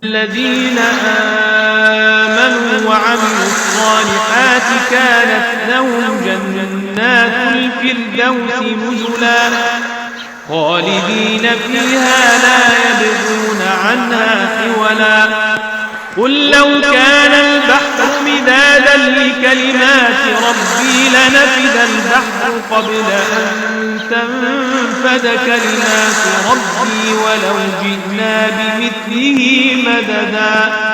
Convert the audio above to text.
الذين آمنوا وعملوا الصالحات كانت لهم جنات الفردوس نزلا خالدين فيها لا يبغون عنها حولا قل لو كان البحر مدادا لكلمات ربي لنفد البحر قبل أن تنفد كلمات ربي ولو جئنا بمثله مددا